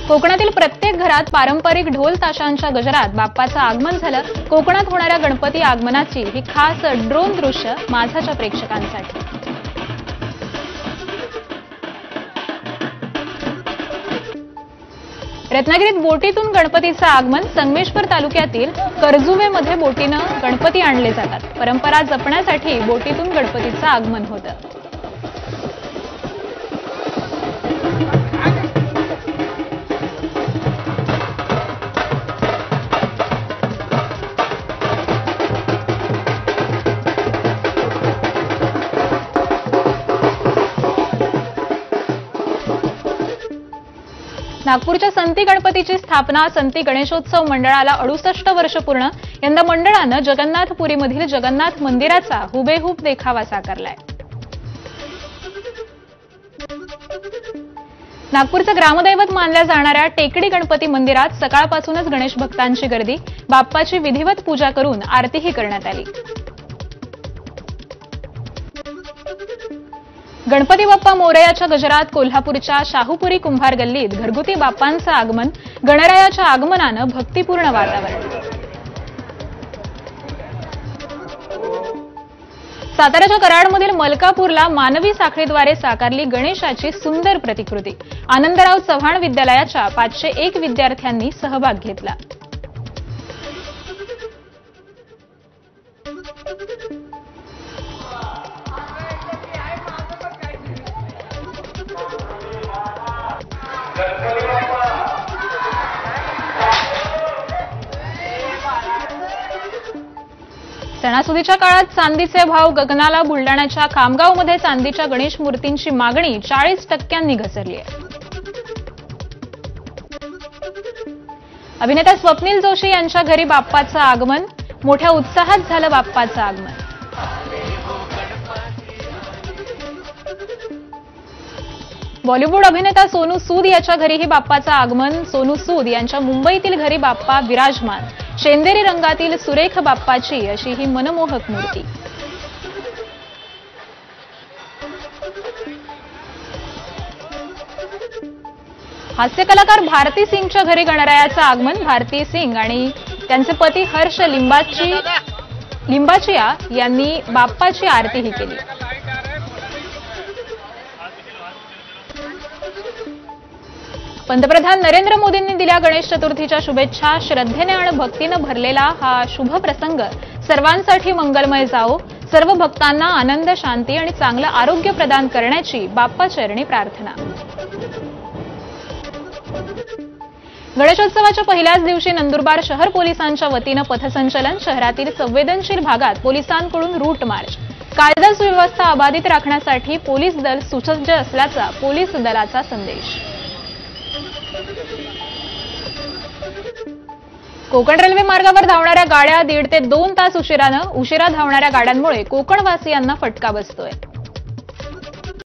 कोकणातील प्रत्येक घरात पारंपरिक ढोल ताशांच्या गजरात बाप्पाचं आगमन झालं। कोकणात होणाऱ्या गणपती आगमनाची ही खास ड्रोन दृश्य माझाच्या प्रेक्षकांसाठी। रत्नागिरीत बोटीतून गणपतीचं आगमन। संगमेश्वर तालुक्यातील करजुवेमध्ये बोटीनं गणपती आणले जातात। परंपरा जपण्यासाठी बोटीतून गणपतीचं आगमन होतं। नागपूरच्या संती गणपतीची स्थापना। संती गणेशोत्सव मंडळाला 68 वर्ष पूर्ण। यंदा मंडळानं जगन्नाथपुरीमधील जगन्नाथ मंदिराचा हुबेहूब देखावा साकारलाय। नागपूरचं ग्रामदैवत मानल्या जाणाऱ्या टेकडी गणपती मंदिरात सकाळपासूनच गणेश भक्तांची गर्दी। बाप्पाची विधिवत पूजा करून आरतीही करण्यात आली। गणपती बाप्पा मोरयाच्या गजरात कोल्हापूरच्या शाहूपुरी कुंभार गल्लीत घरगुती बाप्पांचं आगमन। गणरायाच्या आगमनानं भक्तिपूर्ण वातावरण। साताऱ्याच्या कराडमधील मलकापूरला मानवी साखळीद्वारे साकारली गणेशाची सुंदर प्रतिकृती। आनंदराव चव्हाण विद्यालयाच्या 501 विद्यार्थ्यांनी सहभाग घेतला। सणासुदीच्या काळात चांदीचे भाव गगनाला। बुलडाण्याच्या खामगावमध्ये चांदीच्या गणेश मूर्तींची मागणी 40% घसरली आहे। अभिनेता स्वप्नील जोशी यांच्या घरी बाप्पाचं आगमन। मोठ्या उत्साहात झालं बाप्पाचं आगमन। बॉलिवूड अभिनेता सोनू सूद याच्या घरीही बाप्पाचं आगमन। सोनू सूद यांच्या मुंबईतील घरी बाप्पा विराजमान। शेंदेरी रंगातील सुरेख बाप्पाची अशी ही मनमोहक मूर्ती। हास्यकलाकार भारती सिंगच्या घरी गणरायाचं आगमन। भारती सिंग आणि त्यांचे पती हर्ष लिंबाचिया यांनी बाप्पाची आरतीही केली। पंतप्रधान नरेंद्र मोदींनी दिल्या गणेश चतुर्थीच्या शुभेच्छा। श्रद्धेने आणि भक्तीने भरलेला हा शुभ प्रसंग सर्वांसाठी मंगलमय जावो। सर्व भक्तांना आनंद, शांती आणि चांगलं आरोग्य प्रदान करण्याची बाप्पाचरणी प्रार्थना। गणेशोत्सवाच्या पहिल्याच दिवशी नंदुरबार शहर पोलिसांच्या वतीनं पथसंचलन। शहरातील संवेदनशील भागात पोलिसांकडून रूट मार्च। कायदा सुव्यवस्था अबाधित राखण्यासाठी पोलीस दल सुसज्ज असल्याचा पोलीस दलाचा संदेश। कोकण रेल्वे मार्गावर धावणाऱ्या गाड्या 1.5 ते 2 तास उशिरा धावणाऱ्या गाड्यांमुळे कोकणवासियांना फटका बसतोय।